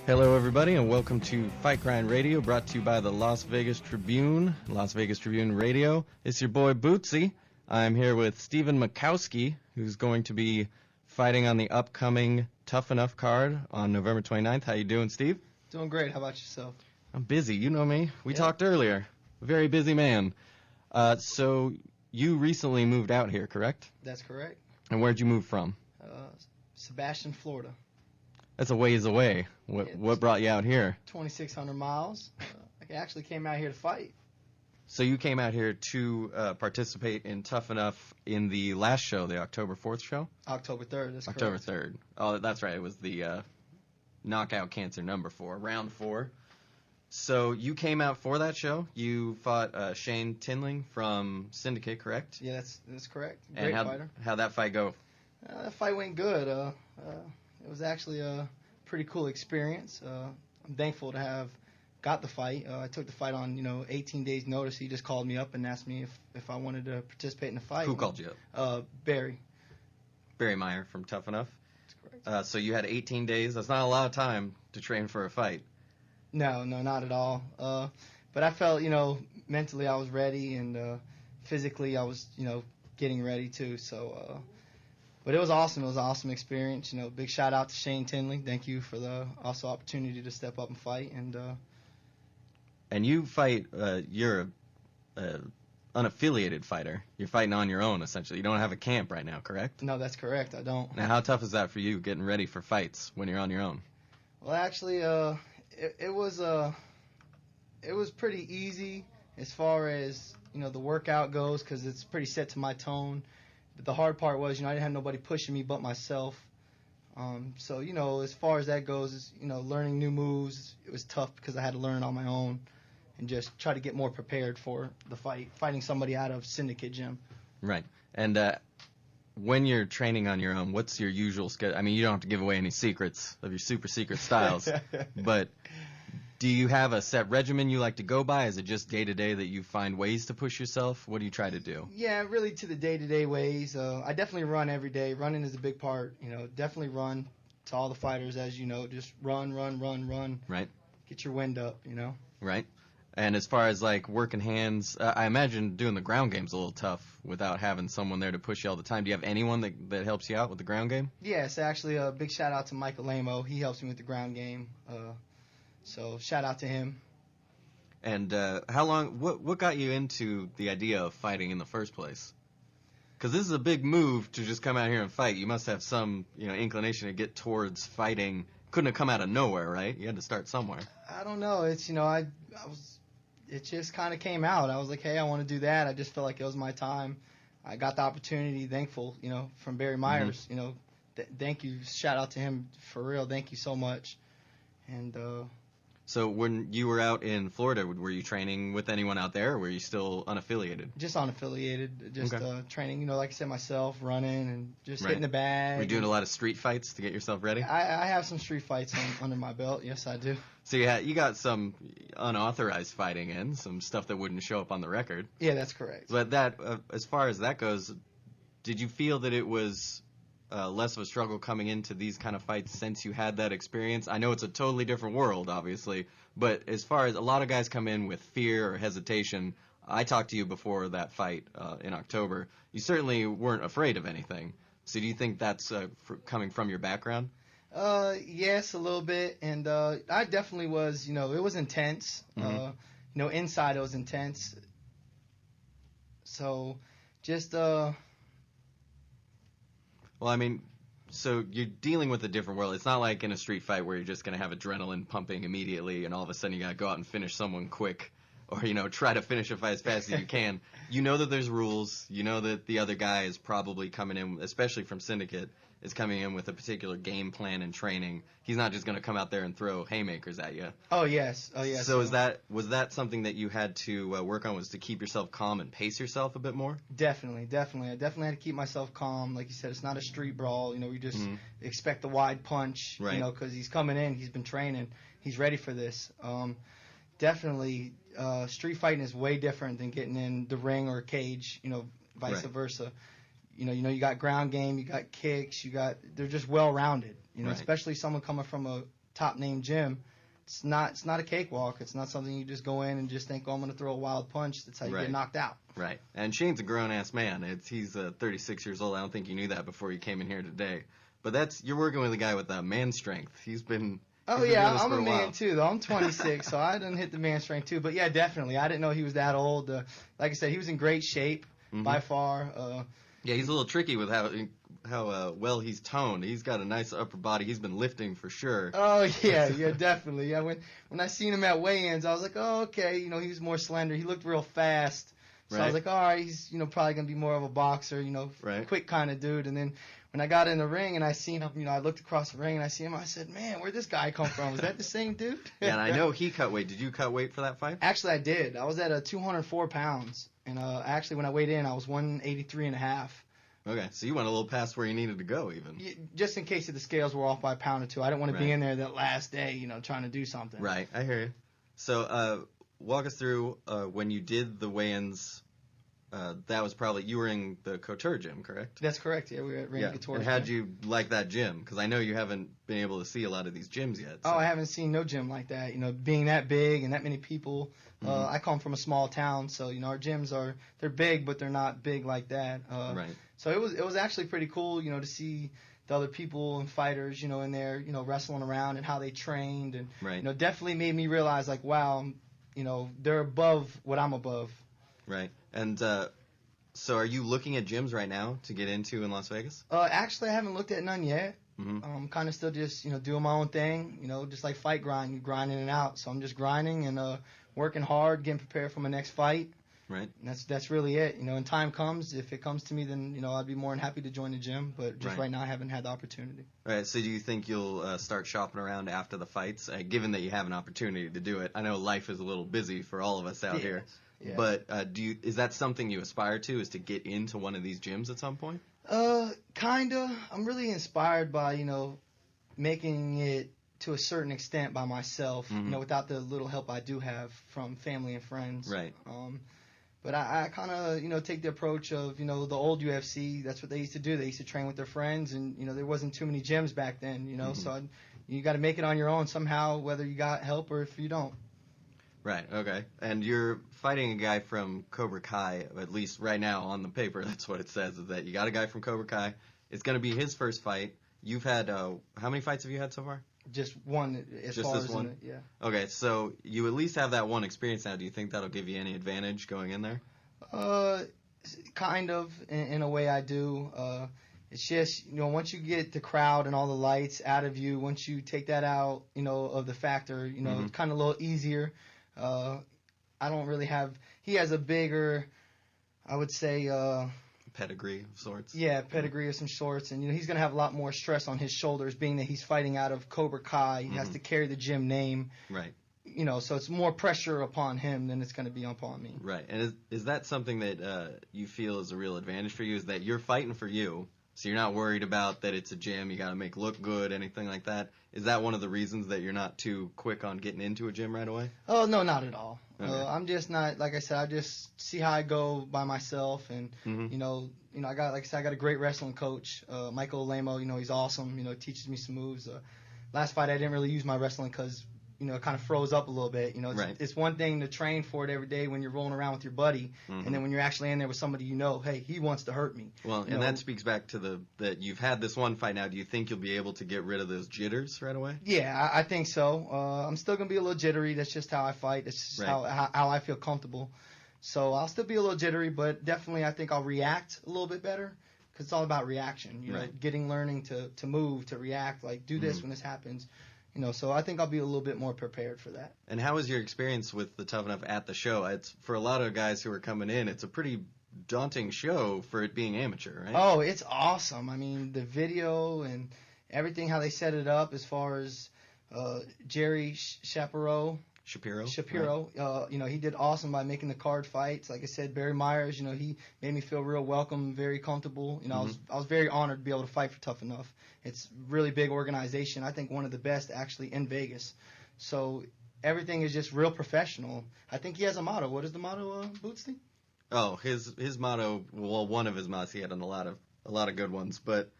Hello, everybody, and welcome to FightGrind Radio, brought to you by the Las Vegas Tribune Radio. It's your boy Bootsy. I'm here with Steve Mackowski, who's going to be fighting on the upcoming Tuff-N-Uff card on November 29th. How you doing, Steve? Doing great. How about yourself? I'm busy. You know me. We talked earlier. Very busy man. So you recently moved out here, correct? That's correct. And where'd you move from? Sebastian, Florida. That's a ways away. What brought you out here? 2,600 miles. I actually came out here to fight. So you came out here to participate in Tuff-N-Uff in the last show, the October 4th show? October 3rd, that's October correct. 3rd. Oh, that's right. It was the Knockout Cancer number 4, round 4. So you came out for that show. You fought Shane Tinling from Syndicate, correct? Yeah, that's correct. Great fighter. How'd that fight go? That fight went good. It was actually a pretty cool experience. I'm thankful to have got the fight. I took the fight on 18 days notice. He just called me up and asked me if I wanted to participate in the fight. Who called you up? Barry. Barry Meyer from Tuff-N-Uff. That's correct. So you had 18 days. That's not a lot of time to train for a fight. No, not at all. But I felt, mentally I was ready, and physically I was, getting ready too. So, but it was awesome. It was an awesome experience. Big shout out to Shane Tinling. Thank you for the also opportunity to step up and fight. And you fight. You're a unaffiliated fighter. You're fighting on your own essentially. You don't have a camp right now, correct? No, that's correct. I don't. Now, how tough is that for you getting ready for fights when you're on your own? Well, actually, it was pretty easy as far as the workout goes, because it's pretty set to my tone. But the hard part was I didn't have nobody pushing me but myself. So as far as that goes, learning new moves, it was tough because I had to learn on my own and just try to get more prepared for the fighting somebody out of Syndicate gym. Right. And when you're training on your own, what's your usual schedule? I mean, you don't have to give away any secrets of your super secret styles, but do you have a set regimen you like to go by? Is it just day-to-day that you find ways to push yourself? What do you try to do? Yeah, really to the day-to-day ways. I definitely run every day. Running is a big part. Definitely run to all the fighters, as you know. Just run. Right. Get your wind up, Right. And as far as, like, working hands, I imagine doing the ground game's a little tough without having someone there to push you all the time. Do you have anyone that helps you out with the ground game? Yes, actually, a big shout-out to Michael Lamo. He helps me with the ground game. So shout-out to him. And how long, what got you into the idea of fighting in the first place? Because this is a big move to just come out here and fight. You must have some, inclination to get towards fighting. Couldn't have come out of nowhere, right? You had to start somewhere. I don't know. It's, it just kind of came out. I was like, hey, I want to do that. I just felt like it was my time. I got the opportunity, thankful, from Barry Myers. Thank you. Shout out to him for real. Thank you so much. And so when you were out in Florida, were you training with anyone out there, or were you still unaffiliated? Just unaffiliated, just training, like I said, myself, running and just hitting the bag. Were you doing a lot of street fights to get yourself ready? I have some street fights under my belt. Yes, I do. So you got some unauthorized fighting in, some stuff that wouldn't show up on the record. Yeah, that's correct. But that, as far as that goes, did you feel that it was less of a struggle coming into these kind of fights since you had that experience? I know it's a totally different world, obviously, but as far as a lot of guys come in with fear or hesitation, I talked to you before that fight in October. You certainly weren't afraid of anything. So do you think that's coming from your background? Yes, a little bit, and I definitely was. It was intense. Inside it was intense. So, just Well, I mean, so you're dealing with a different world. It's not like in a street fight where you're just going to have adrenaline pumping immediately and all of a sudden you got to go out and finish someone quick or, try to finish a fight as fast as you can. You know that there's rules. You know that the other guy is probably coming in, especially from Syndicate, is coming in with a particular game plan and training. He's not just going to come out there and throw haymakers at you. Oh, yes. So was that something that you had to work on, was to keep yourself calm and pace yourself a bit more? Definitely. I definitely had to keep myself calm. Like you said, it's not a street brawl. We just expect the wide punch, right. Because he's coming in, he's been training, he's ready for this. Definitely, street fighting is way different than getting in the ring or a cage, vice versa. You got ground game, you got kicks, they're just well-rounded, right. Especially someone coming from top name gym, it's not a cakewalk. It's not something you just go in and just think, oh, I'm going to throw a wild punch. That's how you get knocked out. Right. And Shane's a grown-ass man. He's 36 years old. I don't think you knew that before you came in here today. But you're working with a guy with man strength. He's been Oh, doing yeah, this I'm for a man, while. too, though. I'm 26, so I done hit the man strength, too. But, yeah, definitely. I didn't know he was that old. Like I said, he was in great shape by far. Yeah, he's a little tricky with how well he's toned. He's got a nice upper body. He's been lifting for sure. Oh, yeah, definitely. Yeah, when I seen him at weigh-ins, I was like, oh, okay. You know, he was more slender. He looked real fast. So I was like, all right, he's, probably going to be more of a boxer, quick kind of dude. And then when I got in the ring and I seen him, I looked across the ring and I see him, I said, man, where'd this guy come from? Is that the same dude? Yeah, and I know he cut weight. Did you cut weight for that fight? Actually, I did. I was at 204 pounds. And actually, when I weighed in, I was 183 and a half. Okay, so you went a little past where you needed to go even. Just in case the scales were off by a pound or two. I didn't want to be in there that last day, trying to do something. Right, I hear you. So walk us through when you did the weigh-ins. That was probably, you were in the Couture gym, correct? That's correct, yeah. We were at Randy Couture's And how'd you like that gym? Because I know you haven't been able to see a lot of these gyms yet. So. Oh, I haven't seen no gym like that. Being that big and that many people. I come from a small town, so, our gyms they're big, but they're not big like that. Right. So it was actually pretty cool, to see the other people and fighters, in there, wrestling around and how they trained. And, definitely made me realize, like, wow, they're above what I'm above. Right. And so are you looking at gyms right now to get into in Las Vegas? Actually, I haven't looked at none yet. I'm kind of still just, doing my own thing, just like FightGrind, you grinding it out. So I'm just grinding and working hard, getting prepared for my next fight. Right. And that's really it. When time comes, if it comes to me, then, I'd be more than happy to join the gym. But just right now, I haven't had the opportunity. Right. So do you think you'll start shopping around after the fights, given that you have an opportunity to do it? I know life is a little busy for all of us out here. Yeah. But is that something you aspire to, is to get into one of these gyms at some point? Kinda. I'm really inspired by, making it to a certain extent by myself, without the little help I do have from family and friends. Right. But I kind of, take the approach of, the old UFC. That's what they used to do. They used to train with their friends, and, there wasn't too many gyms back then, So you got to make it on your own somehow, whether you got help or if you don't. Right, okay. And you're fighting a guy from Cobra Kai, at least right now on the paper, that's what it says, is that you got a guy from Cobra Kai. It's going to be his first fight. You've had, how many fights have you had so far? Just one. Just this one? Yeah. Okay, so you at least have that one experience now. Do you think that'll give you any advantage going in there? Kind of, in a way I do. It's just, once you get the crowd and all the lights out of you, once you take that out, of the factor, it's kind of a little easier. I don't really have. He has a bigger, I would say, pedigree of sorts. Yeah, pedigree of some sorts, and he's gonna have a lot more stress on his shoulders, being that he's fighting out of Cobra Kai. He has to carry the gym name. Right. So it's more pressure upon him than it's gonna be upon me. Right. And is that something that you feel is a real advantage for you? Is that you're fighting for you? So you're not worried about that it's a gym, you got to make look good, anything like that? Is that one of the reasons that you're not too quick on getting into a gym right away? Oh, no, not at all. Okay. I'm just not, like I said, I just see how I go by myself. And, I got a great wrestling coach, Michael Lamo. He's awesome. He teaches me some moves. Last fight, I didn't really use my wrestling because, it kind of froze up a little bit. It's one thing to train for it every day when you're rolling around with your buddy, and then when you're actually in there with somebody hey, he wants to hurt me. Well, and that speaks back to that you've had this one fight now. Do you think you'll be able to get rid of those jitters right away? Yeah, I think so. I'm still going to be a little jittery. That's just how I fight. That's just how I feel comfortable. So I'll still be a little jittery, but definitely I think I'll react a little bit better because it's all about reaction. Learning to move, to react, like do this when this happens. So I think I'll be a little bit more prepared for that. And how was your experience with the Tuff-N-Uff at the show? It's for a lot of guys who are coming in, it's a pretty daunting show for it being amateur, right? Oh, it's awesome. I mean, the video and everything, how they set it up as far as Jerry Shapiro. Right. He did awesome by making the card fights. Like I said, Barry Myers, he made me feel real welcome, very comfortable. I was very honored to be able to fight for Tuff-N-Uff. It's a really big organization. I think one of the best actually in Vegas. So everything is just real professional. I think he has a motto. What is the motto, Bootstein? Oh, his motto. Well, one of his mottos. He had a lot of good ones, but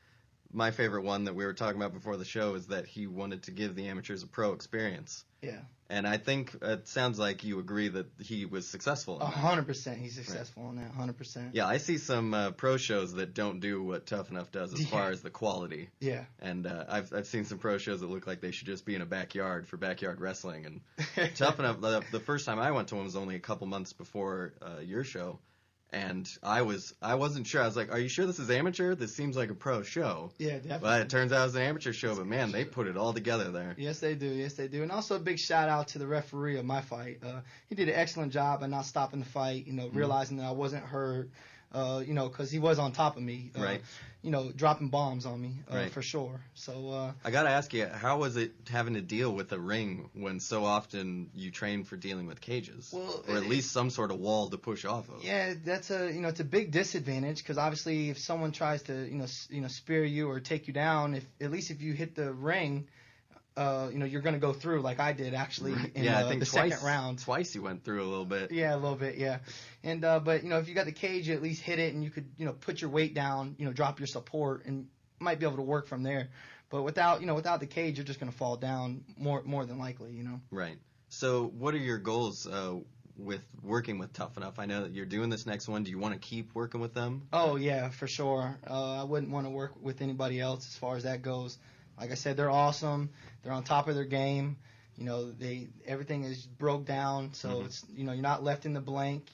my favorite one that we were talking about before the show is that he wanted to give the amateurs a pro experience. Yeah. And I think it sounds like you agree that he was successful in that. 100% he's successful on that, 100%. Yeah, I see some pro shows that don't do what Tuff-N-Uff does as far as the quality. Yeah. And I've seen some pro shows that look like they should just be in a backyard for backyard wrestling. And Tuff-N-Uff, the first time I went to one was only a couple months before your show. And I wasn't sure. I was like, are you sure this is amateur? This seems like a pro show. Yeah, definitely. But it turns out it was an amateur show. But, man, they put it all together there. Yes, they do. Yes, they do. And also a big shout-out to the referee of my fight. He did an excellent job of not stopping the fight, realizing that I wasn't hurt, because he was on top of me. Right. Dropping bombs on me, right. For sure. So I got to ask you, how was it having to deal with a ring when so often you train for dealing with cages? Well, or at least some sort of wall to push off of? Yeah, that's it's a big disadvantage because obviously if someone tries to, spear you or take you down, if you hit the ring, you're going to go through like I did actually in I think the second round. Twice you went through a little bit. Yeah, a little bit, yeah. And but if you got the cage, you at least hit it and you could put your weight down, drop your support and might be able to work from there. But without the cage, you're just going to fall down more than likely, Right. So what are your goals with working with Tuff-N-Uff? I know that you're doing this next one. Do you want to keep working with them? Oh yeah, for sure. I wouldn't want to work with anybody else as far as that goes. Like I said, they're awesome. They're on top of their game. Everything is broke down, so it's you're not left in the blank.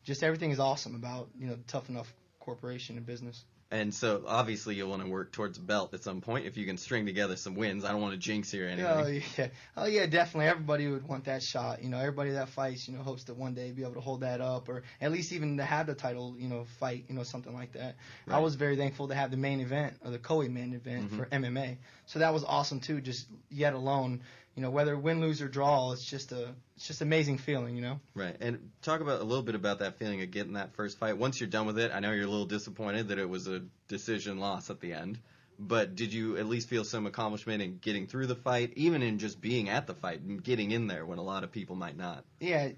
Just everything is awesome about Tuff-N-Uff Corporation and business. And so obviously you'll want to work towards a belt at some point if you can string together some wins. I don't want to jinx you or anything. Oh yeah, definitely. Everybody would want that shot. Everybody that fights, hopes to one day be able to hold that up, or at least even to have the title, fight, something like that. Right. I was very thankful to have the main event or the co-main event for MMA. So that was awesome too. Just yet alone, whether win, lose, or draw, it's just amazing feeling, Right. And talk about a little bit about that feeling of getting that first fight. Once you're done with it, I know you're a little disappointed that it was a decision loss at the end. But did you at least feel some accomplishment in getting through the fight, even in just being at the fight and getting in there when a lot of people might not? Yeah,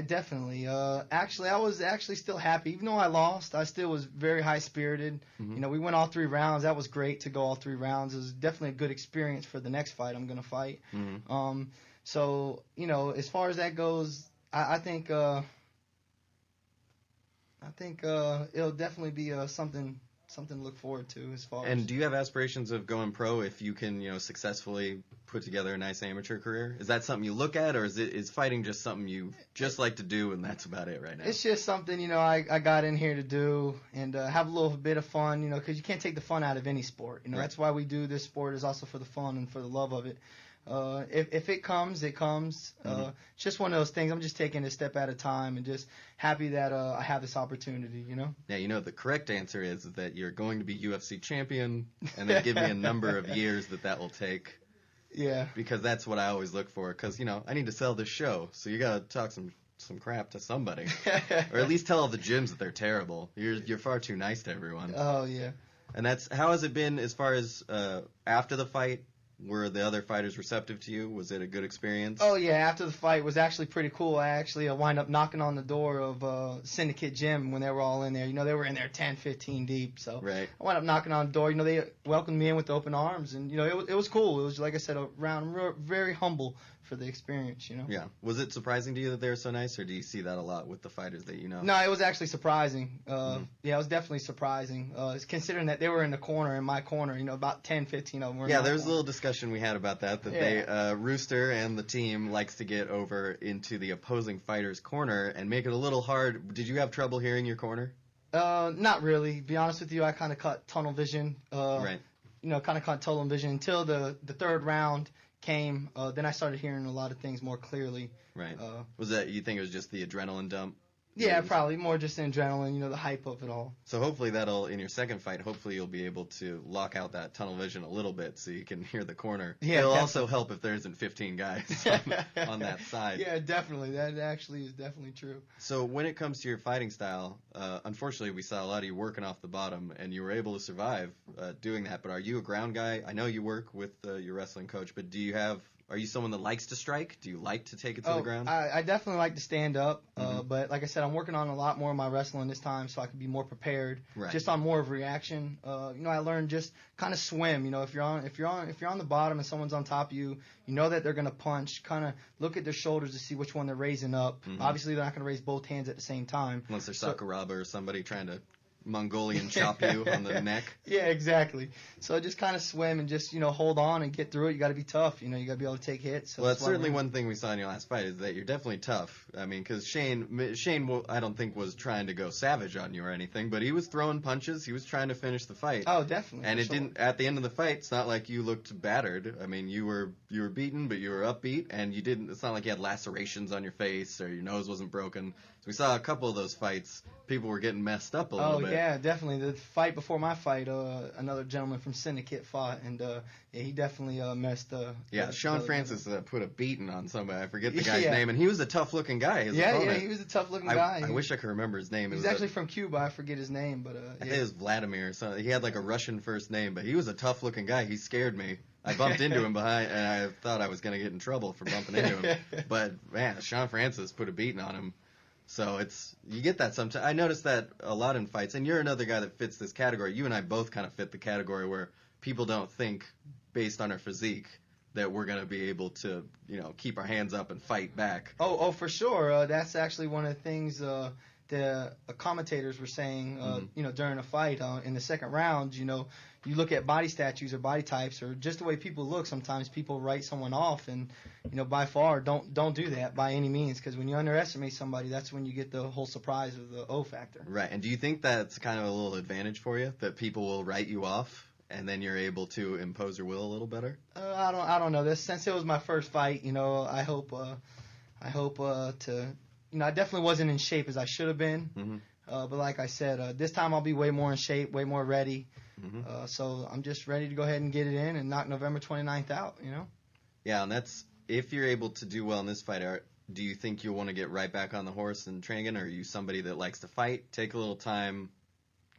definitely. Actually, I was still happy. Even though I lost, I still was very high-spirited. We went all 3 rounds. That was great to go all 3 rounds. It was definitely a good experience for the next fight I'm going to fight. So, as far as that goes, I think it'll definitely be something to look forward to as far as. And do you have aspirations of going pro if you can, successfully put together a nice amateur career? Is that something you look at, or is fighting just something you just like to do and that's about it right now? It's just something, I got in here to do and have a little bit of fun, because you can't take the fun out of any sport. Right. That's why we do this sport, is also for the fun and for the love of it. If it comes, it comes. It's just one of those things. I'm just taking a step at a time and just happy that I have this opportunity, Yeah, the correct answer is that you're going to be UFC champion, and then give me a number of years that will take. Yeah. Because that's what I always look for, because, I need to sell this show, so you got to talk some crap to somebody. Or at least tell all the gyms that they're terrible. You're far too nice to everyone. Oh, yeah. And how has it been as far as after the fight? Were the other fighters receptive to you? Was it a good experience? Oh, yeah. After the fight, it was actually pretty cool. I actually wind up knocking on the door of Syndicate Gym when they were all in there. They were in there 10, 15 deep. So right. I wound up knocking on the door. They welcomed me in with open arms. And, it was cool. It was, like I said, very humble for the experience, Yeah. Was it surprising to you that they were so nice, or do you see that a lot with the fighters that you know? No, it was actually surprising. Yeah, it was definitely surprising. Considering that they were in my corner, about 10, 15 of them were in my there was corner. a little discussion we had about that they Rooster and the team likes to get over into the opposing fighter's corner and make it a little hard. Did you have trouble hearing your corner? Not really. To be honest with you, I kind of caught tunnel vision. Right. Kind of caught tunnel vision until the third round came. Then I started hearing a lot of things more clearly. Right. You think it was just the adrenaline dump? Yeah, probably more just the adrenaline, the hype of it all. So hopefully in your second fight, hopefully you'll be able to lock out that tunnel vision a little bit so you can hear the corner. Yeah, it'll also help if there isn't 15 guys on that side. Yeah, definitely. That actually is definitely true. So when it comes to your fighting style, unfortunately we saw a lot of you working off the bottom, and you were able to survive doing that. But are you a ground guy? I know you work with your wrestling coach, but do you have Are you someone that likes to strike? Do you like to take it to the ground? I definitely like to stand up, but like I said, I'm working on a lot more of my wrestling this time, so I can be more prepared. Right. Just on more of reaction. I learned just kind of swim. If you're on the bottom and someone's on top of you, you know that they're gonna punch. Kind of look at their shoulders to see which one they're raising up. Obviously, they're not gonna raise both hands at the same time. Unless they're Sakuraba or somebody trying to Mongolian chop you on the neck. Yeah, exactly. So just kind of swim and just, hold on and get through it. You got to be tough. You got to be able to take hits. So well, that's certainly one thing we saw in your last fight is that you're definitely tough. I mean, because Shane, I don't think was trying to go savage on you or anything, but he was throwing punches. He was trying to finish the fight. Oh, definitely. And it didn't. At the end of the fight, it's not like you looked battered. I mean, you were beaten, but you were upbeat, and you didn't. It's not like you had lacerations on your face or your nose wasn't broken. So we saw a couple of those fights. People were getting messed up a little bit. Oh, yeah, definitely. The fight before my fight, another gentleman from Syndicate fought, and he definitely messed up. Yeah, Sean Francis put a beating on somebody. I forget the guy's name, and he was a tough-looking guy. His opponent. Yeah, he was a tough-looking guy. I wish I could remember his name. He's actually from Cuba. I forget his name, but I think it was Vladimir or something. He had like a Russian first name, but he was a tough-looking guy. He scared me. I bumped into him behind, and I thought I was going to get in trouble for bumping into him. But, man, Sean Francis put a beating on him. So you get that sometimes. I noticed that a lot in fights, and you're another guy that fits this category. You and I both kind of fit the category where people don't think, based on our physique, that we're going to be able to, keep our hands up and fight back. Oh, for sure. That's actually one of the things the commentators were saying, during a fight in the second round. You look at body statues or body types or just the way people look. Sometimes people write someone off, and by far don't do that by any means, because when you underestimate somebody, that's when you get the whole surprise of the O factor. Right. And do you think that's kind of a little advantage for you, that people will write you off and then you're able to impose your will a little better? I don't know. Since it was my first fight, I hope to. I definitely wasn't in shape as I should have been. But like I said, this time I'll be way more in shape, way more ready. So I'm just ready to go ahead and get it in and knock November 29th out, Yeah, and that's, if you're able to do well in this fight, do you think you'll want to get right back on the horse and train again, or are you somebody that likes to fight, take a little time,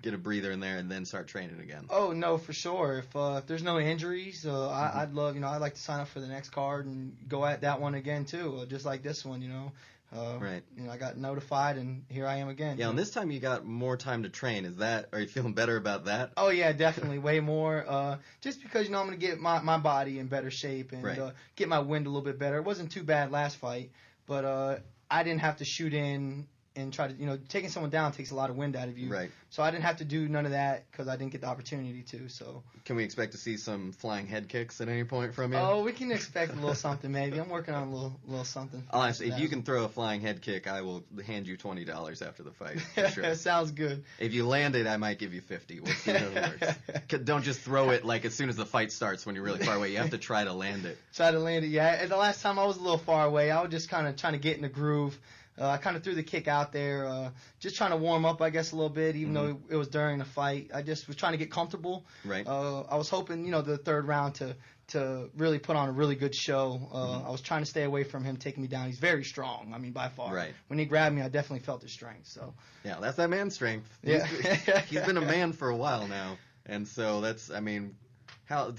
get a breather in there, and then start training again? Oh, no, for sure. If there's no injuries, I'd love, I'd like to sign up for the next card and go at that one again, too, just like this one, Right. I got notified, and here I am again. Yeah, and this time you got more time to train. Are you feeling better about that? Oh, yeah, definitely. Way more. Just because, I'm going to get my body in better shape and get my wind a little bit better. It wasn't too bad last fight, but I didn't have to shoot in and try to, taking someone down takes a lot of wind out of you. Right. So I didn't have to do none of that because I didn't get the opportunity to. So. Can we expect to see some flying head kicks at any point from you? Oh, we can expect a little something maybe. I'm working on a little something. Honestly, if you can throw a flying head kick, I will hand you $20 after the fight. For sure. Sounds good. If you land it, I might give you $50. We'll see how it works. Don't just throw it like as soon as the fight starts when you're really far away. You have to try to land it. Try to land it, yeah. And the last time I was a little far away, I was just kind of trying to get in the groove. I kind of threw the kick out there, just trying to warm up, I guess, a little bit, even though it was during the fight. I just was trying to get comfortable. Right. I was hoping, the third round to really put on a really good show. I was trying to stay away from him taking me down. He's very strong, by far. Right. When he grabbed me, I definitely felt his strength. So. Yeah, that's that man strength. Yeah. He's been a man for a while now. And so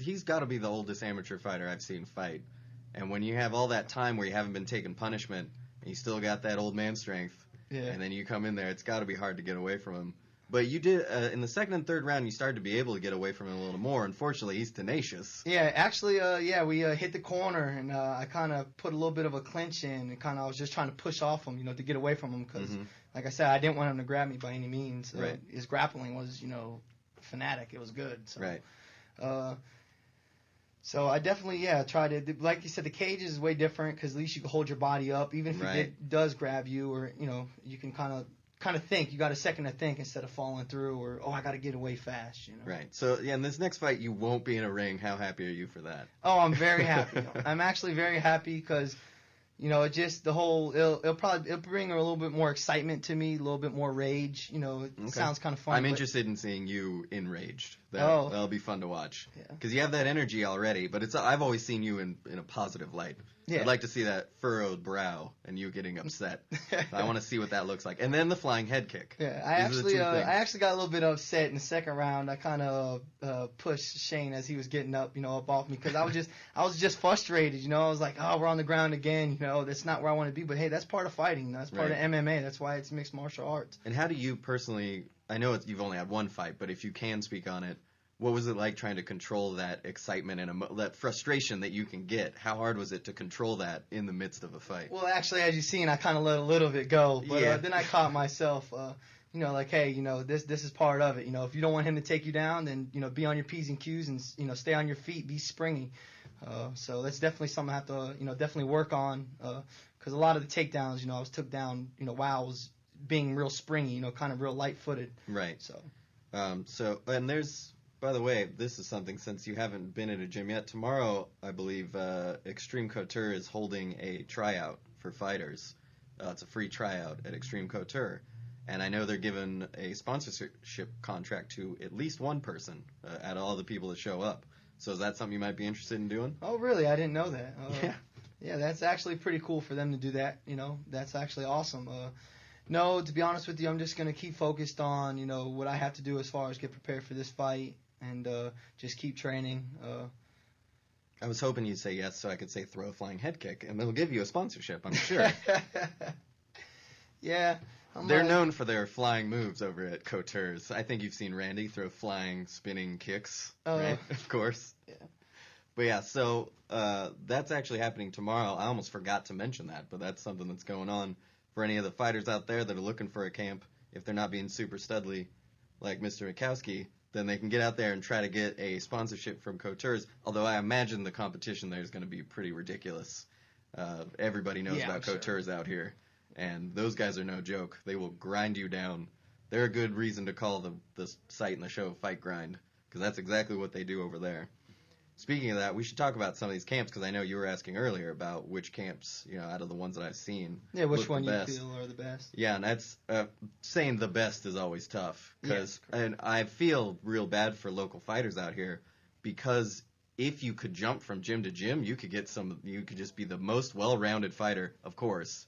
he's got to be the oldest amateur fighter I've seen fight. And when you have all that time where you haven't been taking punishment, and you still got that old man strength, and then you come in there, it's got to be hard to get away from him. But you did, in the second and third round, you started to be able to get away from him a little more. Unfortunately, he's tenacious. Yeah, actually, we hit the corner, and I kind of put a little bit of a clinch in, and I was just trying to push off him, to get away from him, because, like I said, I didn't want him to grab me by any means. Right. His grappling was, fanatic. It was good. So. Right. So I definitely, try to, like you said, the cage is way different because at least you can hold your body up, even if it does grab you, or, you can kind of think. You got a second to think instead of falling through, or, I got to get away fast, Right. So, in this next fight, you won't be in a ring. How happy are you for that? Oh, I'm very happy. I'm actually very happy because, it just, the whole, it'll bring a little bit more excitement to me, a little bit more rage. It sounds kind of fun. I'm interested in seeing you enraged. That'll be fun to watch. Yeah. Because you have that energy already, but I've always seen you in a positive light. Yeah. I'd like to see that furrowed brow and you getting upset. I want to see what that looks like. And then the flying head kick. Yeah, I actually got a little bit upset in the second round. I kind of pushed Shane as he was getting up, up off me because I was just frustrated. I was like, oh, we're on the ground again. That's not where I want to be. But hey, that's part of fighting. That's part of MMA. That's why it's mixed martial arts. And how do you personally? I know you've only had one fight, but if you can speak on it, what was it like trying to control that excitement and that frustration that you can get? How hard was it to control that in the midst of a fight? Well, actually, as you've seen, I kind of let a little bit go, but then I caught myself, like, hey, this is part of it. If you don't want him to take you down, then be on your P's and Q's and stay on your feet, be springy. So that's definitely something I have to definitely work on because a lot of the takedowns, I was took down, while I was being real springy, kind of real light-footed. Right. So. And there's. By the way, this is something, since you haven't been at a gym yet, tomorrow, I believe, Extreme Couture is holding a tryout for fighters. It's a free tryout at Extreme Couture. And I know they're giving a sponsorship contract to at least one person out of all the people that show up. So is that something you might be interested in doing? Oh, really? I didn't know that. Yeah. Yeah, that's actually pretty cool for them to do that. That's actually awesome. No, to be honest with you, I'm just going to keep focused on, what I have to do as far as get prepared for this fight. And just keep training. I was hoping you'd say yes so I could say throw a flying head kick, and they'll give you a sponsorship, I'm sure. Yeah. They're known for their flying moves over at Couture's. I think you've seen Randy throw flying, spinning kicks, right? Of course. Yeah. But yeah, so that's actually happening tomorrow. I almost forgot to mention that, but that's something that's going on for any of the fighters out there that are looking for a camp. If they're not being super studly like Mr. Mackowski, then they can get out there and try to get a sponsorship from Couture's, although I imagine the competition there is going to be pretty ridiculous. Everybody knows about Couture's out here, and those guys are no joke. They will grind you down. They're a good reason to call the site and the show FightGrind, because that's exactly what they do over there. Speaking of that, we should talk about some of these camps, because I know you were asking earlier about which camps, out of the ones that I've seen. Yeah, which one you feel are the best. Yeah, and that's saying the best is always tough. And I feel real bad for local fighters out here, because if you could jump from gym to gym, you could just be the most well-rounded fighter. Of course,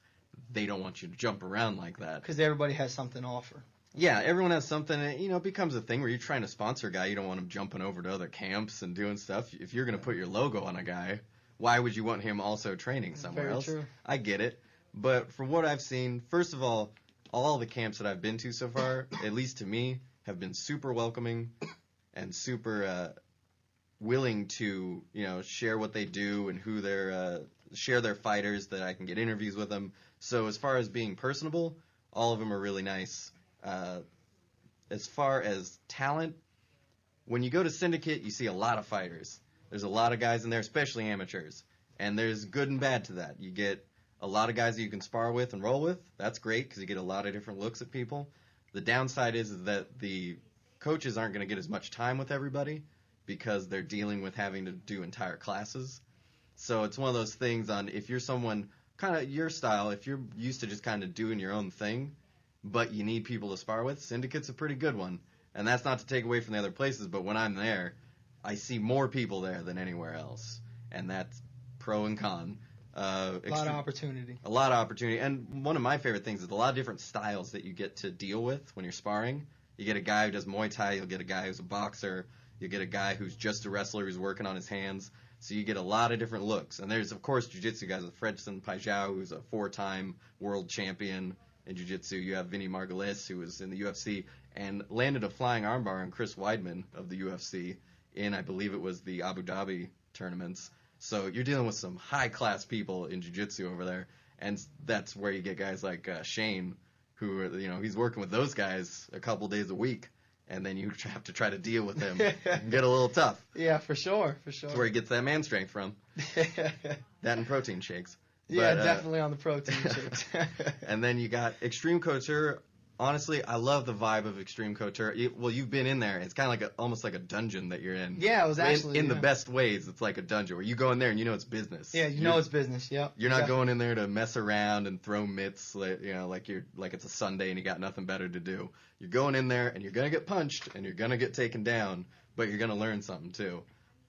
they don't want you to jump around like that. Because everybody has something to offer. Yeah, everyone has something. It becomes a thing where you're trying to sponsor a guy. You don't want him jumping over to other camps and doing stuff. If you're going to put your logo on a guy, why would you want him also training somewhere else? True. I get it. But from what I've seen, first of all the camps that I've been to so far, at least to me, have been super welcoming and super willing to, share what they do and who share their fighters, that I can get interviews with them. So as far as being personable, all of them are really nice. As far as talent, when you go to Syndicate, you see a lot of fighters. There's a lot of guys in there, especially amateurs. And there's good and bad to that. You get a lot of guys that you can spar with and roll with. That's great because you get a lot of different looks at people. The downside is that the coaches aren't going to get as much time with everybody because they're dealing with having to do entire classes. So it's one of those things on if you're someone kind of your style, if you're used to just kind of doing your own thing, but you need people to spar with, Syndicate's a pretty good one. And that's not to take away from the other places, but when I'm there, I see more people there than anywhere else. And that's pro and con. A lot of opportunity. A lot of opportunity. And one of my favorite things is a lot of different styles that you get to deal with when you're sparring. You get a guy who does Muay Thai, you'll get a guy who's a boxer, you'll get a guy who's just a wrestler who's working on his hands. So you get a lot of different looks. And there's, of course, jiu-jitsu guys like Fredson Paijao, who's a 4-time world champion in jiu-jitsu. You have Vinny Margulis, who was in the UFC and landed a flying armbar on Chris Weidman of the UFC in, I believe it was the Abu Dhabi tournaments. So you're dealing with some high-class people in jiu-jitsu over there, and that's where you get guys like Shane, who are, he's working with those guys a couple days a week, and then you have to try to deal with him and get a little tough. Yeah, for sure. That's where he gets that man strength from. That and protein shakes. Yeah, definitely on the protein shakes. And then you got Extreme Couture. Honestly, I love the vibe of Extreme Couture. You've been in there. It's kind of almost like a dungeon that you're in. Yeah, it was actually in the best ways. It's like a dungeon where you go in there and you know it's business. Yeah, you know it's business. Yep. You're not going in there to mess around and throw mitts, like it's a Sunday and you got nothing better to do. You're going in there and you're gonna get punched and you're gonna get taken down, but you're gonna learn something too.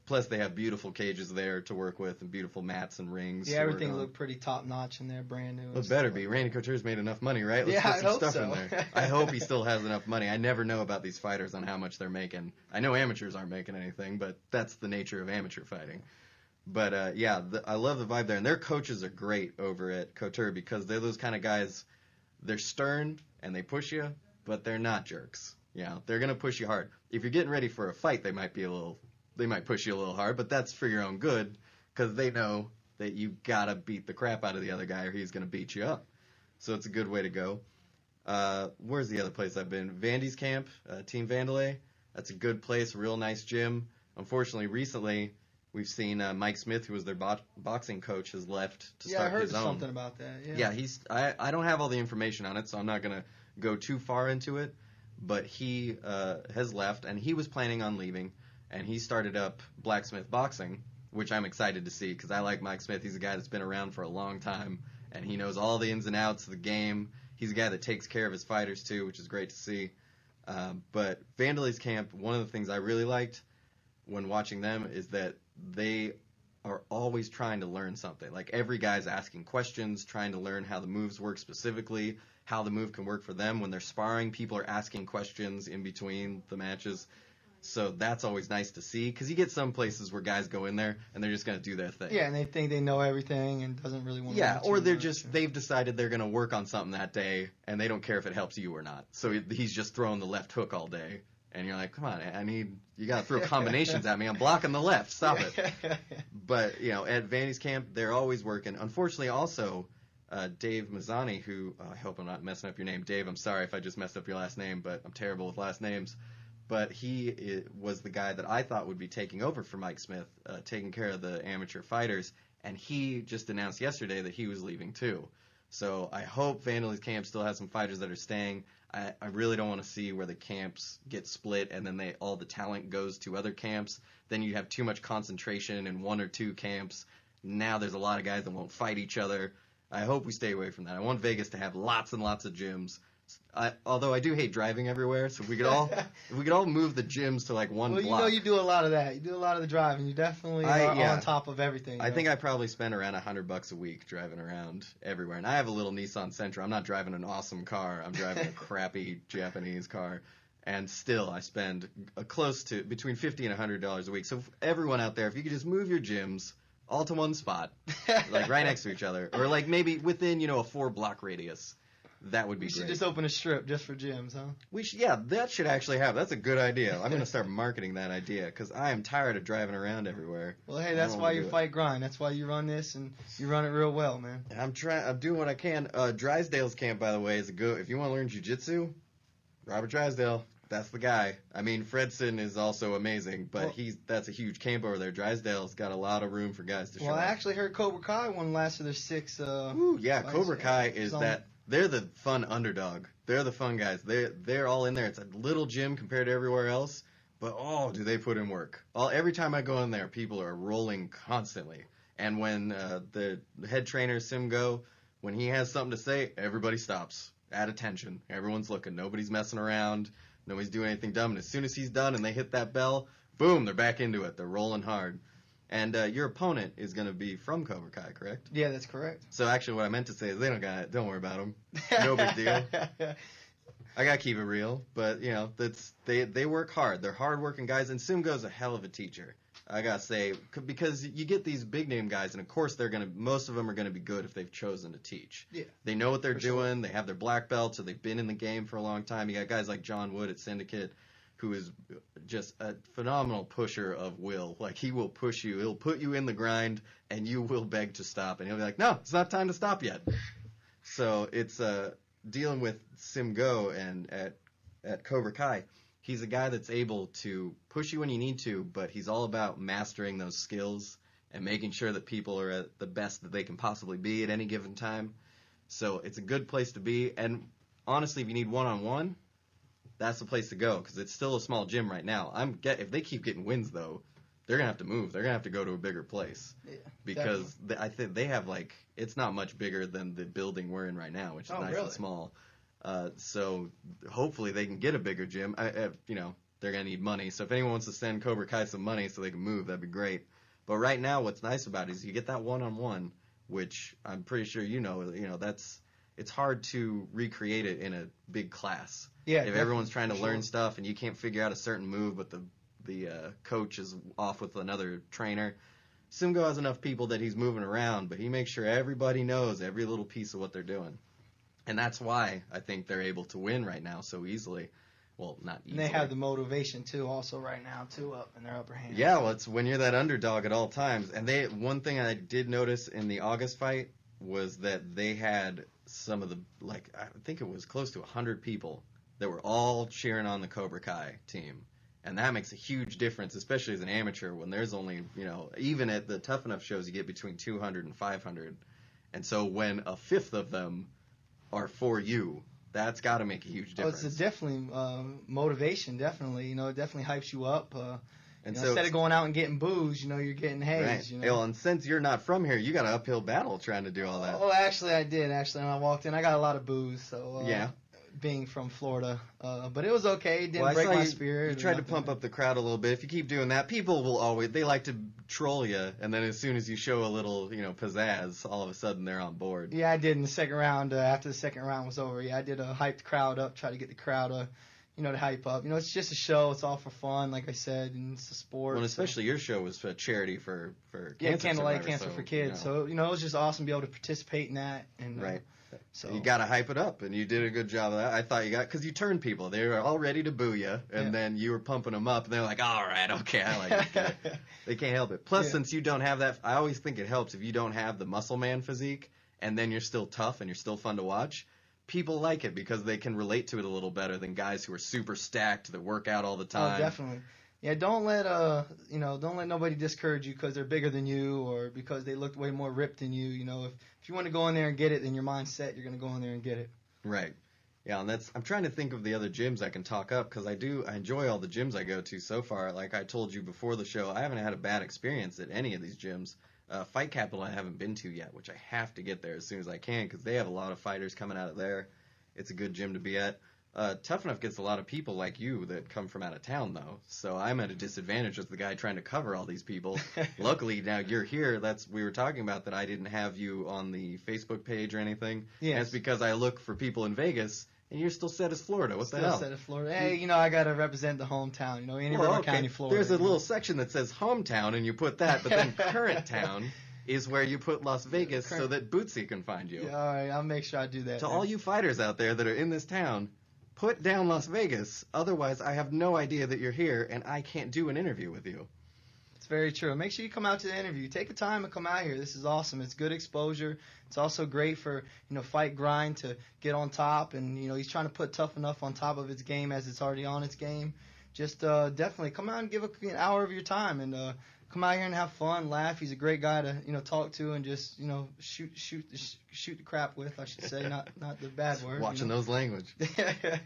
Plus, they have beautiful cages there to work with and beautiful mats and rings. Yeah, everything looked pretty top-notch in there, brand new. Well, it better be. Randy Couture's made enough money, right? Let's yeah, put some I hope stuff so. in there. I hope he still has enough money. I never know about these fighters on how much they're making. I know amateurs aren't making anything, but that's the nature of amateur fighting. But, I love the vibe there. And their coaches are great over at Couture because they're those kind of guys. They're stern and they push you, but they're not jerks. They're going to push you hard. If you're getting ready for a fight, they might push you a little hard, but that's for your own good because they know that you got to beat the crap out of the other guy or he's going to beat you up. So it's a good way to go. Where's the other place I've been? Vandy's Camp, Team Vandalay. That's a good place, real nice gym. Unfortunately, recently we've seen Mike Smith, who was their boxing coach, has left to start his own. Yeah, I heard something about that. Yeah, I don't have all the information on it, so I'm not going to go too far into it. But he has left, and he was planning on leaving. And he started up Blacksmith Boxing, which I'm excited to see because I like Mike Smith. He's a guy that's been around for a long time, and he knows all the ins and outs of the game. He's a guy that takes care of his fighters, too, which is great to see. But Vandalay's Camp, one of the things I really liked when watching them is that they are always trying to learn something. Like, every guy's asking questions, trying to learn how the moves work specifically, how the move can work for them. When they're sparring, people are asking questions in between the matches. So that's always nice to see because you get some places where guys go in there and they're just going to do their thing. Yeah, and they think they know everything and doesn't really want to. Yeah, or they've decided they're going to work on something that day and they don't care if it helps you or not. So he's just throwing the left hook all day. And you're like, come on, you got to throw combinations at me. I'm blocking the left. Stop it. But, at Vandy's Camp, they're always working. Unfortunately, also, Dave Mazzani, who, I hope I'm not messing up your name. Dave, I'm sorry if I just messed up your last name, but I'm terrible with last names. But he was the guy that I thought would be taking over for Mike Smith, taking care of the amateur fighters. And he just announced yesterday that he was leaving too. So I hope Vandalay's Camp still has some fighters that are staying. I really don't want to see where the camps get split and then all the talent goes to other camps. Then you have too much concentration in one or two camps. Now there's a lot of guys that won't fight each other. I hope we stay away from that. I want Vegas to have lots and lots of gyms. Although I do hate driving everywhere, so if we could all move the gyms to like one block. Well, you do a lot of that. You do a lot of the driving. You definitely are on top of everything. I think I probably spend around $100 a week driving around everywhere. And I have a little Nissan Sentra. I'm not driving an awesome car. I'm driving a crappy Japanese car. And still, I spend close to between $50 and $100 a week. So everyone out there, if you could just move your gyms all to one spot, like right next to each other, or like maybe within a 4-block radius. That would be great. We should just open a strip just for gyms, huh? That should actually happen. That's a good idea. I'm going to start marketing that idea because I am tired of driving around everywhere. Well, hey, that's why you FightGrind. That's why you run this, and you run it real well, man. I'm doing what I can. Drysdale's Camp, by the way, is a good. If you want to learn jiu-jitsu, Robert Drysdale, that's the guy. I mean, Fredson is also amazing, but that's a huge camp over there. Drysdale's got a lot of room for guys to show. Well, I actually heard Cobra Kai won last of their 6. Cobra Kai is that. They're the fun underdog. They're the fun guys. They're all in there. It's a little gym compared to everywhere else, but do they put in work. Every time I go in there, people are rolling constantly. And when the head trainer, Sim Go, when he has something to say, everybody stops. At attention. Everyone's looking. Nobody's messing around. Nobody's doing anything dumb. And as soon as he's done and they hit that bell, boom, they're back into it. They're rolling hard. And your opponent is going to be from Cobra Kai, correct? Yeah, that's correct. So actually what I meant to say is they don't got it. Don't worry about them. No big deal. I got to keep it real. But, they work hard. They're hard-working guys. And Simgo's a hell of a teacher, I got to say. Because you get these big-name guys, and of course most of them are going to be good if they've chosen to teach. Yeah. They know what they're doing. Sure. They have their black belt, so they've been in the game for a long time. You got guys like John Wood at Syndicate, who is just a phenomenal pusher of will. Like, he will push you. He'll put you in the grind, and you will beg to stop. And he'll be like, no, it's not time to stop yet. So it's dealing with Sim Go and at Cobra Kai. He's a guy that's able to push you when you need to, but he's all about mastering those skills and making sure that people are at the best that they can possibly be at any given time. So it's a good place to be. And honestly, if you need one-on-one, that's the place to go because it's still a small gym right now. If they keep getting wins, though, they're going to have to move. They're going to have to go to a bigger place. Yeah, because I think they have, it's not much bigger than the building we're in right now, which is nice and small. So hopefully they can get a bigger gym. they're going to need money. So if anyone wants to send Cobra Kai some money so they can move, that'd be great. But right now, what's nice about it is you get that one-on-one, which I'm pretty sure it's hard to recreate it in a big class. Yeah, if everyone's trying to learn stuff and you can't figure out a certain move, but the coach is off with another trainer, Simgo has enough people that he's moving around, but he makes sure everybody knows every little piece of what they're doing. And that's why I think they're able to win right now so easily. Well, not easily. And they have the motivation, too, also right now, too, up in their upper hand. Yeah, well, it's when you're that underdog at all times. And one thing I did notice in the August fight was that they had some of the, I think it was close to 100 people that were all cheering on the Cobra Kai team. And that makes a huge difference, especially as an amateur, when there's only, even at the Tuff-N-Uff shows, you get between 200 and 500. And so when a fifth of them are for you, that's got to make a huge difference. It's definitely motivation, definitely. It definitely hypes you up. And so instead of going out and getting boos, you're getting haze. Right. Well, and since you're not from here, you got an uphill battle trying to do all that. Oh, actually, I did. When I walked in, I got a lot of boos. So yeah. Being from Florida, but it was okay. It didn't break my spirit. You tried to pump up the crowd a little bit. If you keep doing that, people will they like to troll you, and then as soon as you show a little, pizzazz, all of a sudden they're on board. Yeah, I did in the second round. After the second round was over, I did hype the crowd up, try to get the crowd to hype up. It's just a show. It's all for fun, like I said, and it's a sport. Well, especially your show was for charity for cancer Candlelight Cancer for Kids. So, it was just awesome to be able to participate in that. And right. So you got to hype it up, and you did a good job of that. I thought because you turned people. They were all ready to boo you, and then you were pumping them up, and they're like, all right, okay, I like this guy. They can't help it. Plus, since you don't have that, I always think it helps if you don't have the muscle man physique, and then you're still tough and you're still fun to watch. People like it because they can relate to it a little better than guys who are super stacked that work out all the time. Oh, definitely. Yeah, don't let nobody discourage you because they're bigger than you or because they look way more ripped than you. If you want to go in there and get it, then your mindset, you're going to go in there and get it. Right. Yeah, and I'm trying to think of the other gyms I can talk up because I enjoy all the gyms I go to so far. Like I told you before the show, I haven't had a bad experience at any of these gyms. Fight Capital I haven't been to yet, which I have to get there as soon as I can because they have a lot of fighters coming out of there. It's a good gym to be at. Tuff-N-Uff gets a lot of people like you that come from out of town, though. So I'm at a disadvantage as the guy trying to cover all these people. Luckily, now you're here. We were talking about that I didn't have you on the Facebook page or anything. Yes. And it's because I look for people in Vegas, and you're still set as Florida. What the hell? Still set as Florida. Hey, I got to represent the hometown. Any River County, Florida. There's a little section that says hometown, and you put that, but then current town is where you put Las Vegas so that Bootsy can find you. Yeah, all right, I'll make sure I do that. To all you fighters out there that are in this town, put down Las Vegas. Otherwise, I have no idea that you're here, and I can't do an interview with you. It's very true. Make sure you come out to the interview. Take the time and come out here. This is awesome. It's good exposure. It's also great for, FightGrind to get on top. And, he's trying to put Tuff-N-Uff on top of its game as it's already on its game. Just definitely come out and give an hour of your time and come out here and have fun, laugh. He's a great guy to talk to and just shoot the crap with. I should say, not the bad word. Watching those language.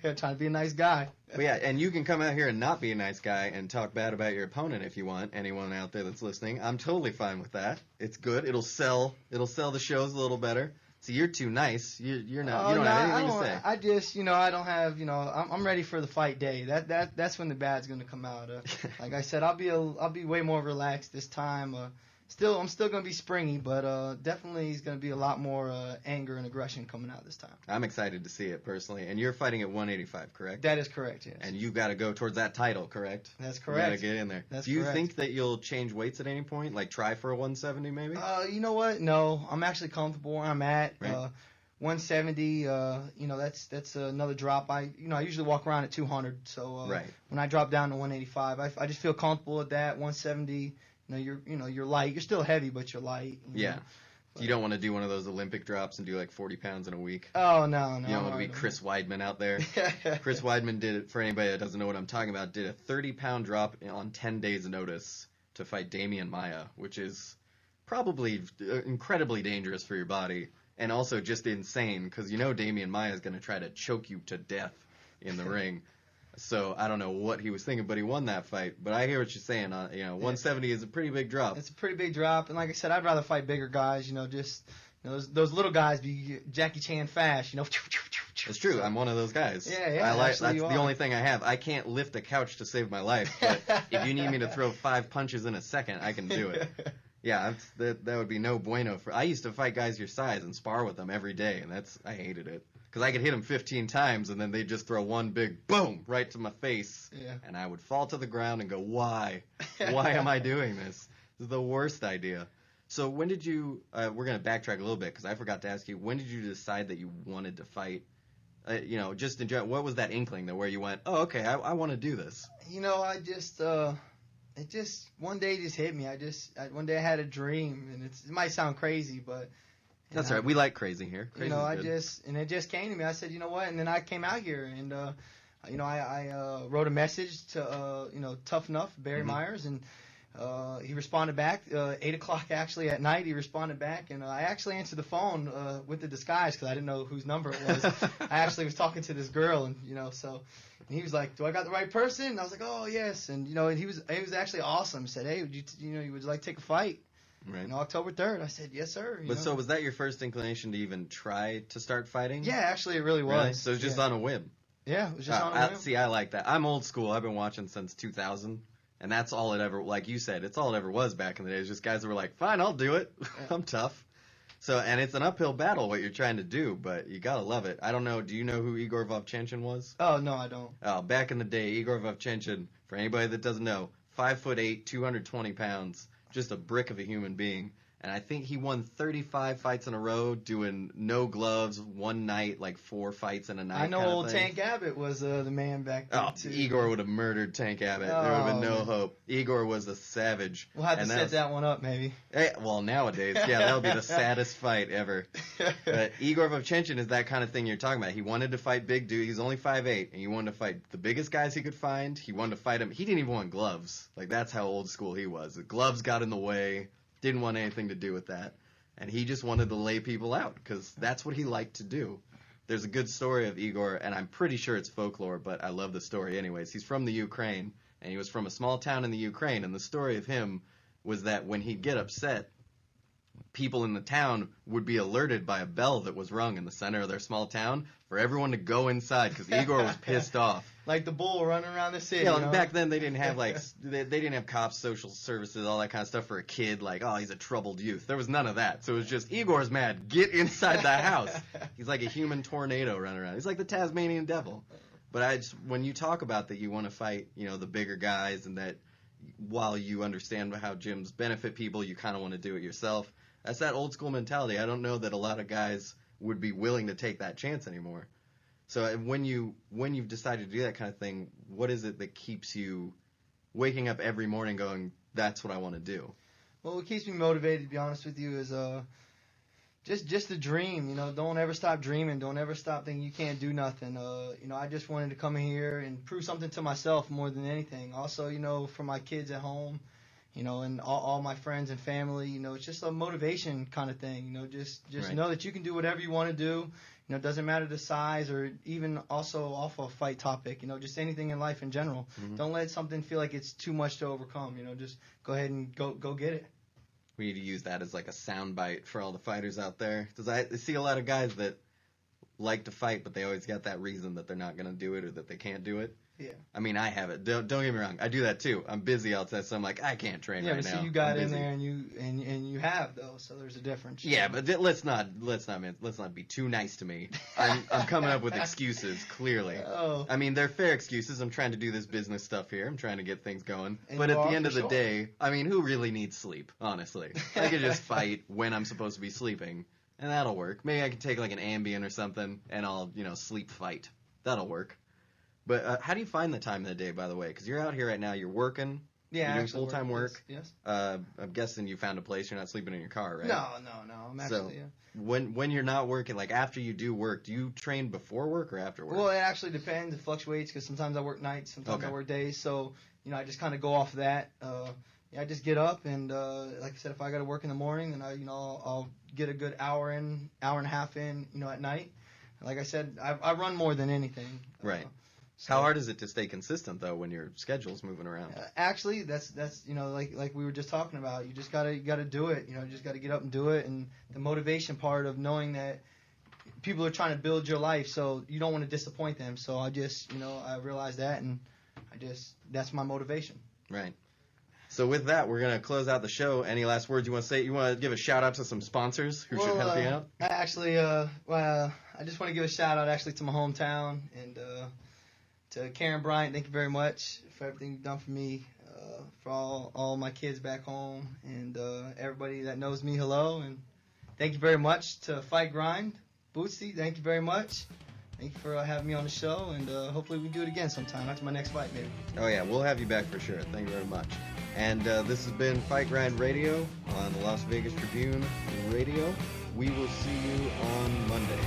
Trying to be a nice guy. But yeah, and you can come out here and not be a nice guy and talk bad about your opponent if you want. Anyone out there that's listening, I'm totally fine with that. It's good. It'll sell the shows a little better. See, you're too nice. You're not. You don't have anything to say. I just, I don't have, I'm ready for the fight day. That's when the bad's gonna come out. Like I said, I'll be way more relaxed this time. I'm still gonna be springy, but definitely he's gonna be a lot more anger and aggression coming out this time. I'm excited to see it personally. And you're fighting at 185, correct? That is correct. Yes. And you got to go towards that title, correct? That's correct. You got to get in there. Do you think that you'll change weights at any point? Like try for a 170 maybe? You know what? No, I'm actually comfortable where I'm at. Right. 170, that's another drop. I usually walk around at 200. So right. When I drop down to 185, I just feel comfortable at that. 170. You're light. You're still heavy, but you're light. Yeah. You don't want to do one of those Olympic drops and do like 40 pounds in a week. Oh, no. You don't want to be Chris Weidman out there. Chris Weidman did it, for anybody that doesn't know what I'm talking about, did a 30-pound drop on 10 days' notice to fight Damian Maia, which is probably incredibly dangerous for your body and also just insane because Damian Maia is going to try to choke you to death in the ring. So I don't know what he was thinking, but he won that fight. But I hear what you're saying. 170 is a pretty big drop. It's a pretty big drop, and like I said, I'd rather fight bigger guys. Just those little guys be Jackie Chan fast, It's true. I'm one of those guys. Yeah. That's the only thing I have. I can't lift a couch to save my life, but if you need me to throw 5 punches in a second, I can do it. Yeah, that would be no bueno. I used to fight guys your size and spar with them every day, and I hated it. Because I could hit them 15 times, and then they'd just throw one big boom right to my face. Yeah. And I would fall to the ground and go, why? Why am I doing this? This is the worst idea. So when did you, we're going to backtrack a little bit, because I forgot to ask you, when did you decide that you wanted to fight? Just in general, what was that inkling where you went, oh, okay, I want to do this? It just, one day just hit me. One day I had a dream, and it might sound crazy, but. That's right. We like crazy here. Crazy's good. It just came to me. I said, you know what? And then I came out here, and I wrote a message to Tuff-N-Uff, Barry Myers, and he responded back. 8:00 actually at night, he responded back, and I actually answered the phone with the disguise because I didn't know whose number it was. I actually was talking to this girl, and and he was like, "Do I got the right person?" And I was like, "Oh yes," and and he was actually awesome. He said, "Hey, would you like to take a fight?" Right. October 3rd. I said, yes, sir. So was that your first inclination to even try to start fighting? Yeah, actually, it really was. Really? So it was just on a whim. Yeah, it was just on a whim. See, I like that. I'm old school. I've been watching since 2000, and that's all it ever, like you said, it's all it ever was back in the day. It was just guys that were like, fine, I'll do it. I'm tough. So, and it's an uphill battle what you're trying to do, but you gotta love it. I don't know, do you know who Igor Vovchanchin was? Oh, no, I don't. Oh, back in the day, Igor Vovchanchin, for anybody that doesn't know, 5'8", 220 pounds, just a brick of a human being. And I think he won 35 fights in a row doing no gloves, one night, like 4 fights in a night. I know old Tank Abbott was the man back then, too. Igor would have murdered Tank Abbott. There would have been no hope. Igor was a savage. We'll have to set that one up, maybe. Well, nowadays, yeah, that would be the saddest fight ever. But Igor Vovchanchin is that kind of thing you're talking about. He wanted to fight big dude. He's only 5'8", and he wanted to fight the biggest guys he could find. He wanted to fight him. He didn't even want gloves. Like, that's how old school he was. The gloves got in the way. Didn't want anything to do with that. And he just wanted to lay people out because that's what he liked to do. There's a good story of Igor, and I'm pretty sure it's folklore, but I love the story anyways. He's from the Ukraine, and he was from a small town in the Ukraine, and the story of him was that when he'd get upset, people in the town would be alerted by a bell that was rung in the center of their small town for everyone to go inside because Igor was pissed off. Like the bull running around the city. Yeah, back then they didn't have they didn't have cops, social services, all that kind of stuff for a kid. Like, oh, he's a troubled youth. There was none of that. So it was just Igor's mad. Get inside the house. He's like a human tornado running around. He's like the Tasmanian devil. But when you talk about that, you want to fight, the bigger guys, and that while you understand how gyms benefit people, you kind of want to do it yourself. That's that old school mentality. I don't know that a lot of guys would be willing to take that chance anymore. So when you've decided to do that kind of thing, what is it that keeps you waking up every morning going, that's what I want to do? Well, what keeps me motivated, to be honest with you, is just the dream. Don't ever stop dreaming. Don't ever stop thinking you can't do nothing. I just wanted to come in here and prove something to myself more than anything. Also, for my kids at home, and all my friends and family, it's just a motivation kind of thing. Just right. Know that you can do whatever you want to do. It doesn't matter the size or even also off a fight topic, just anything in life in general. Mm-hmm. Don't let something feel like it's too much to overcome, just go ahead and go get it. We need to use that as like a soundbite for all the fighters out there. Because I see a lot of guys that like to fight, but they always got that reason that they're not going to do it or that they can't do it. Yeah. I mean, I have it. Don't get me wrong. I do that too. I'm busy outside, so I'm like, I can't train right now. Yeah, but see, you got in there and you have though, so there's a difference. Yeah, but let's not be too nice to me. I'm coming up with excuses, clearly. Oh. I mean, they're fair excuses. I'm trying to do this business stuff here. I'm trying to get things going. And but at the end of the day, I mean, who really needs sleep? Honestly, I could just fight when I'm supposed to be sleeping, and that'll work. Maybe I could take like an Ambien or something, and I'll sleep fight. That'll work. But how do you find the time of the day, by the way? Because you're out here right now. You're working. Yeah, you're doing full-time work. Yes. I'm guessing you found a place. You're not sleeping in your car, right? No. I'm actually, when you're not working, like after you do work, do you train before work or after work? Well, it actually depends. It fluctuates because sometimes I work nights, sometimes I work days. So, I just kind of go off that. I just get up and, like I said, if I got to work in the morning, then I'll get a good hour and a half in, at night. Like I said, I run more than anything. Right. So, How hard is it to stay consistent though when your schedule's moving around? Actually, that's like we were just talking about. You just gotta do it. You just gotta get up and do it. And the motivation part of knowing that people are trying to build your life, so you don't want to disappoint them. So I just I realized that, and that's my motivation. Right. So with that, we're gonna close out the show. Any last words you want to say? You want to give a shout out to some sponsors who should help you out? I just want to give a shout out actually to my hometown and to Karen Bryant. Thank you very much for everything you've done for me, for all my kids back home, and everybody that knows me. Hello, and thank you very much to FightGrind. Bootsy, thank you very much. Thank you for having me on the show, and hopefully we do it again sometime after my next fight, maybe. Oh yeah, we'll have you back for sure. Thank you very much. And this has been FightGrind Radio on the Las Vegas Tribune Radio. We will see you on Monday.